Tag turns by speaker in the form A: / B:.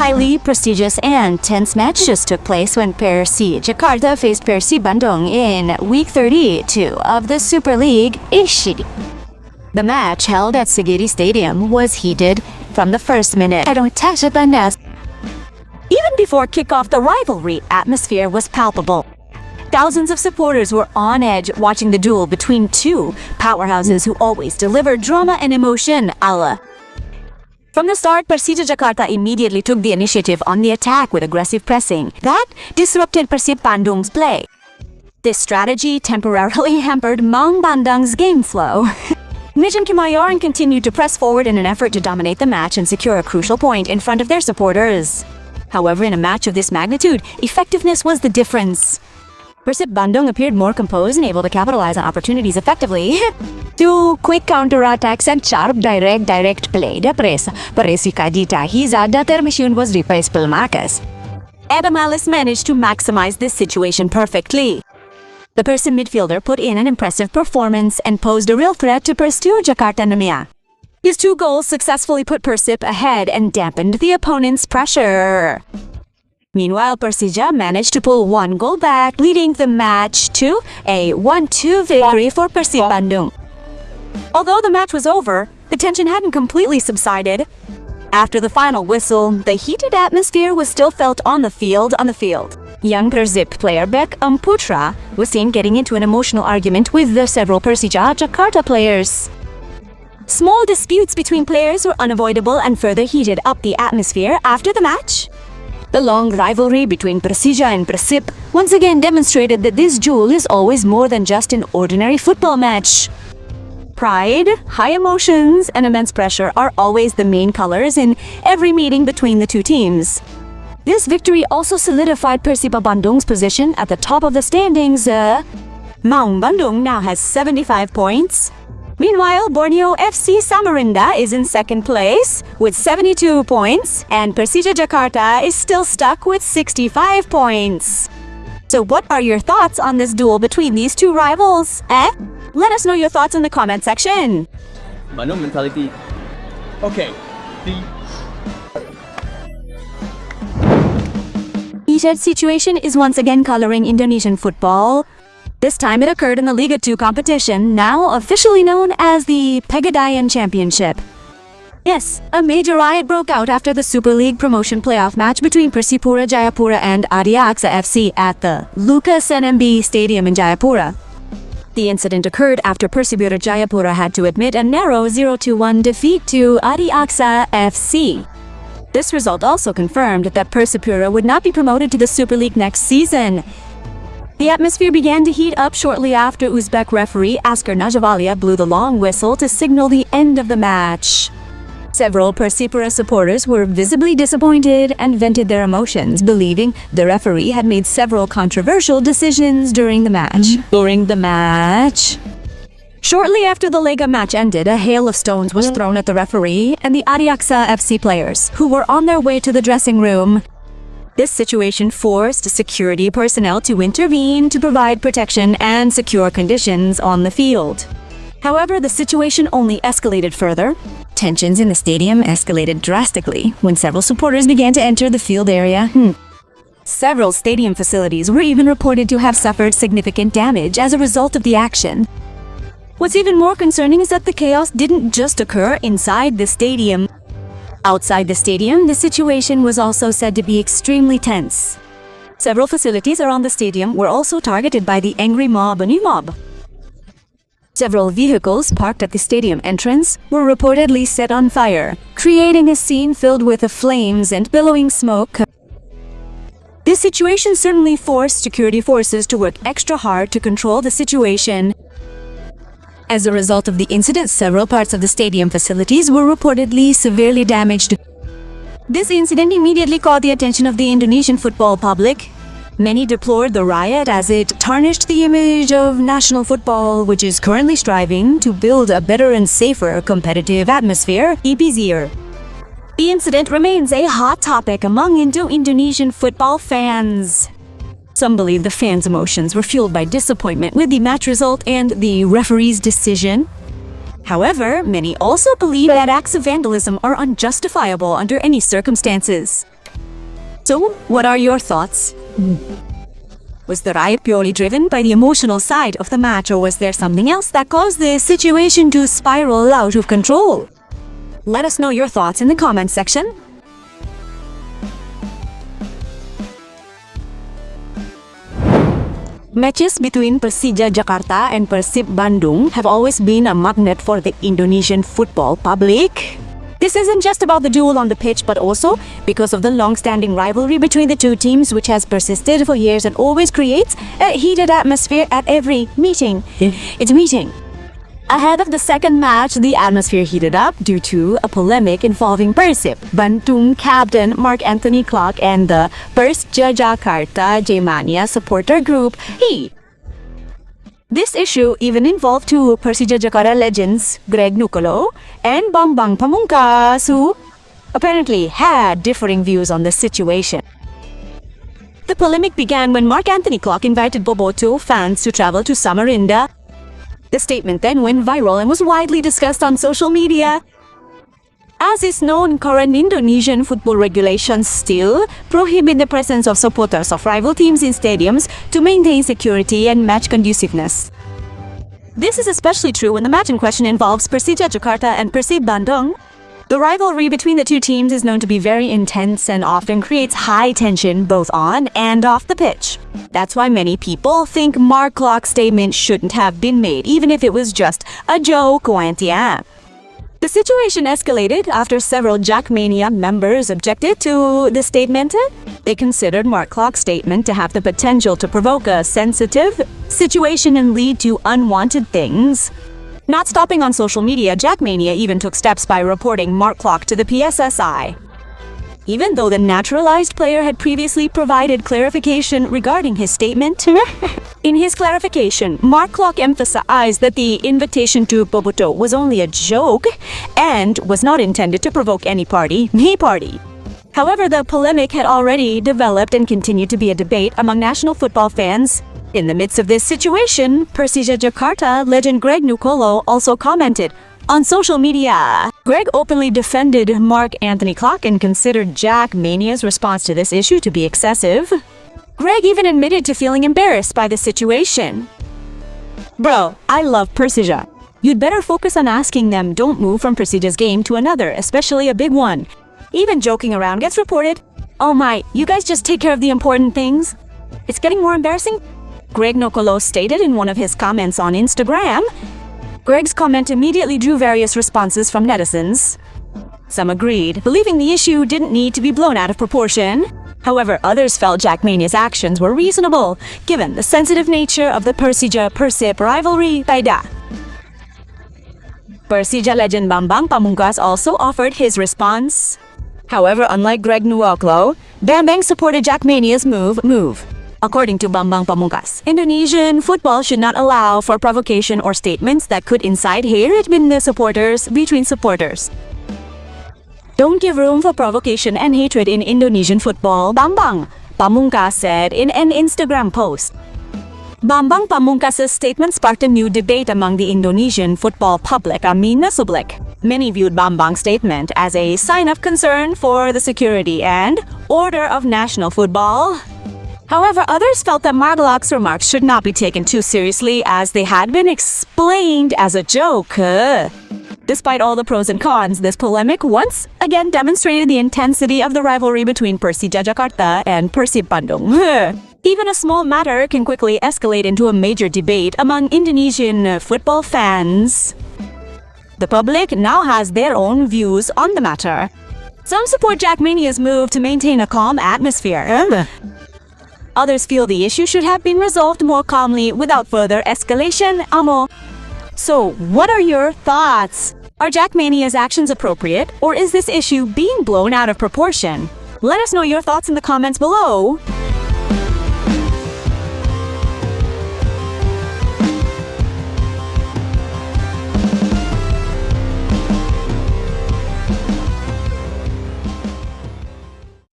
A: highly prestigious and tense match just took place when Persija Jakarta faced Persib Bandung in Week 32 of the Super League Ishidi. The match, held at Sigiri Stadium, was heated from the first minute. Even before kickoff, the rivalry atmosphere was palpable. Thousands of supporters were on edge watching the duel between two powerhouses who always deliver drama and emotion. From the start, Persija Jakarta immediately took the initiative on the attack with aggressive pressing. That disrupted Persib Bandung's play. This strategy temporarily hampered Maung Bandung's game flow. Nijan Kemayoran continued to press forward in an effort to dominate the match and secure a crucial point in front of their supporters. However, in a match of this magnitude, effectiveness was the difference. Persib Bandung appeared more composed and able to capitalize on opportunities effectively. Through quick counter-attacks and sharp direct play, Persija Ditahi Zada Termishun was replaced by Marcus. Adamalis managed to maximize this situation perfectly. The Persib midfielder put in an impressive performance and posed a real threat to Persija Jakarta Nemia. His 2 goals successfully put Persib ahead and dampened the opponent's pressure. Meanwhile, Persija managed to pull 1 goal back, leading the match to a 1-2 victory for Persib Bandung. Although the match was over, the tension hadn't completely subsided. After the final whistle, the heated atmosphere was still felt on the field. Young Persib player Beckham Putra was seen getting into an emotional argument with the several Persija Jakarta players. Small disputes between players were unavoidable and further heated up the atmosphere after the match. The long rivalry between Persija and Persib once again demonstrated that this duel is always more than just an ordinary football match. Pride, high emotions, and immense pressure are always the main colors in every meeting between the two teams. This victory also solidified Persib Bandung's position at the top of the standings. Maung Bandung now has 75 points. Meanwhile, Borneo FC Samarinda is in second place with 72 points, and Persija Jakarta is still stuck with 65 points. So what are your thoughts on this duel between these two rivals? Let us know your thoughts in the comment section.
B: Bandung mentality. Okay.
A: Heated situation is once again coloring Indonesian football. This time it occurred in the Liga 2 competition, now officially known as the Pegadaian Championship. Yes, a major riot broke out after the Super League promotion playoff match between Persipura Jayapura and Adiaksa FC at the Lucas NMB Stadium in Jayapura. The incident occurred after Persipura Jayapura had to admit a narrow 0-1 defeat to Adiaksa FC. This result also confirmed that Persipura would not be promoted to the Super League next season. The atmosphere began to heat up shortly after Uzbek referee Askar Najavalia blew the long whistle to signal the end of the match. Several Persipura supporters were visibly disappointed and vented their emotions, believing the referee had made several controversial decisions during the match. Shortly after the Lega match ended, a hail of stones was thrown at the referee and the Adiaksa FC players, who were on their way to the dressing room. This situation forced security personnel to intervene to provide protection and secure conditions on the field. However, the situation only escalated further. Tensions in the stadium escalated drastically when several supporters began to enter the field area. Several stadium facilities were even reported to have suffered significant damage as a result of the action. What's even more concerning is that the chaos didn't just occur inside the stadium. Outside the stadium, the situation was also said to be extremely tense. Several facilities around the stadium were also targeted by the angry mob. Several vehicles parked at the stadium entrance were reportedly set on fire, creating a scene filled with flames and billowing smoke. This situation certainly forced security forces to work extra hard to control the situation. As a result of the incident, several parts of the stadium facilities were reportedly severely damaged. This incident immediately caught the attention of the Indonesian football public. Many deplored the riot as it tarnished the image of national football, which is currently striving to build a better and safer competitive atmosphere. The incident remains a hot topic among Indonesian football fans. Some believe the fans' emotions were fueled by disappointment with the match result and the referee's decision. However, many also believe that acts of vandalism are unjustifiable under any circumstances. So, what are your thoughts? Was the riot purely driven by the emotional side of the match, or was there something else that caused the situation to spiral out of control? Let us know your thoughts in the comments section. Matches between Persija Jakarta and Persib Bandung have always been a magnet for the Indonesian football public. This isn't just about the duel on the pitch, but also because of the long-standing rivalry between the two teams, which has persisted for years and always creates a heated atmosphere at every meeting. Ahead of the second match, the atmosphere heated up due to a polemic involving Persib Bandung captain Mark Anthony Clark and the Persija Jakarta J-Mania supporter group. This issue even involved two Persija Jakarta legends, Greg Nucolo and Bambang Pamungkas, who apparently had differing views on the situation. The polemic began when Mark Anthony Clark invited Boboto fans to travel to Samarinda. The statement then went viral and was widely discussed on social media. As is known, current Indonesian football regulations still prohibit the presence of supporters of rival teams in stadiums to maintain security and match conduciveness. This is especially true when the match in question involves Persija Jakarta and Persib Bandung. The rivalry between the two teams is known to be very intense and often creates high tension both on and off the pitch. That's why many people think Mark Clark's statement shouldn't have been made, even if it was just a joke. The situation escalated after several Jackmania members objected to the statement. They considered Mark Clark's statement to have the potential to provoke a sensitive situation and lead to unwanted things. Not stopping on social media, Jackmania even took steps by reporting Mark Clark to the PSSI. Even though the naturalized player had previously provided clarification regarding his statement. In his clarification, Mark Clark emphasized that the invitation to Boboto was only a joke and was not intended to provoke any party. However, the polemic had already developed and continued to be a debate among national football fans. In the midst of this situation, Persija Jakarta legend Greg Nucolo also commented on social media. Greg openly defended Mark Anthony Clark and considered Jackmania's response to this issue to be excessive. Greg even admitted to feeling embarrassed by the situation. Bro, I love Persija. You'd better focus on asking them don't move from Persija's game to another, especially a big one. Even joking around gets reported. Oh my, you guys just take care of the important things. It's getting more embarrassing. Greg Nucolo stated in one of his comments on Instagram. Greg's comment immediately drew various responses from netizens. Some agreed, believing the issue didn't need to be blown out of proportion. However, others felt Jackmania's actions were reasonable, given the sensitive nature of the Persija-Persib rivalry. Persija legend Bambang Pamungkas also offered his response. However, unlike Greg Nucolo, Bambang supported Jackmania's move. According to Bambang Pamungkas, Indonesian football should not allow for provocation or statements that could incite hate between supporters. Don't give room for provocation and hatred in Indonesian football, Bambang Pamungkas said in an Instagram post. Bambang Pamungkas' statement sparked a new debate among the Indonesian football public. Many viewed Bambang's statement as a sign of concern for the security and order of national football. However, others felt that Mark Clark's remarks should not be taken too seriously, as they had been explained as a joke. Despite all the pros and cons, this polemic once again demonstrated the intensity of the rivalry between Persija Jakarta and Persib Bandung. Even a small matter can quickly escalate into a major debate among Indonesian football fans. The public now has their own views on the matter. Some support Jackmania's move to maintain a calm atmosphere. Others feel the issue should have been resolved more calmly without further escalation. So, what are your thoughts? Are Jackmania's actions appropriate, or is this issue being blown out of proportion? Let us know your thoughts in the comments below.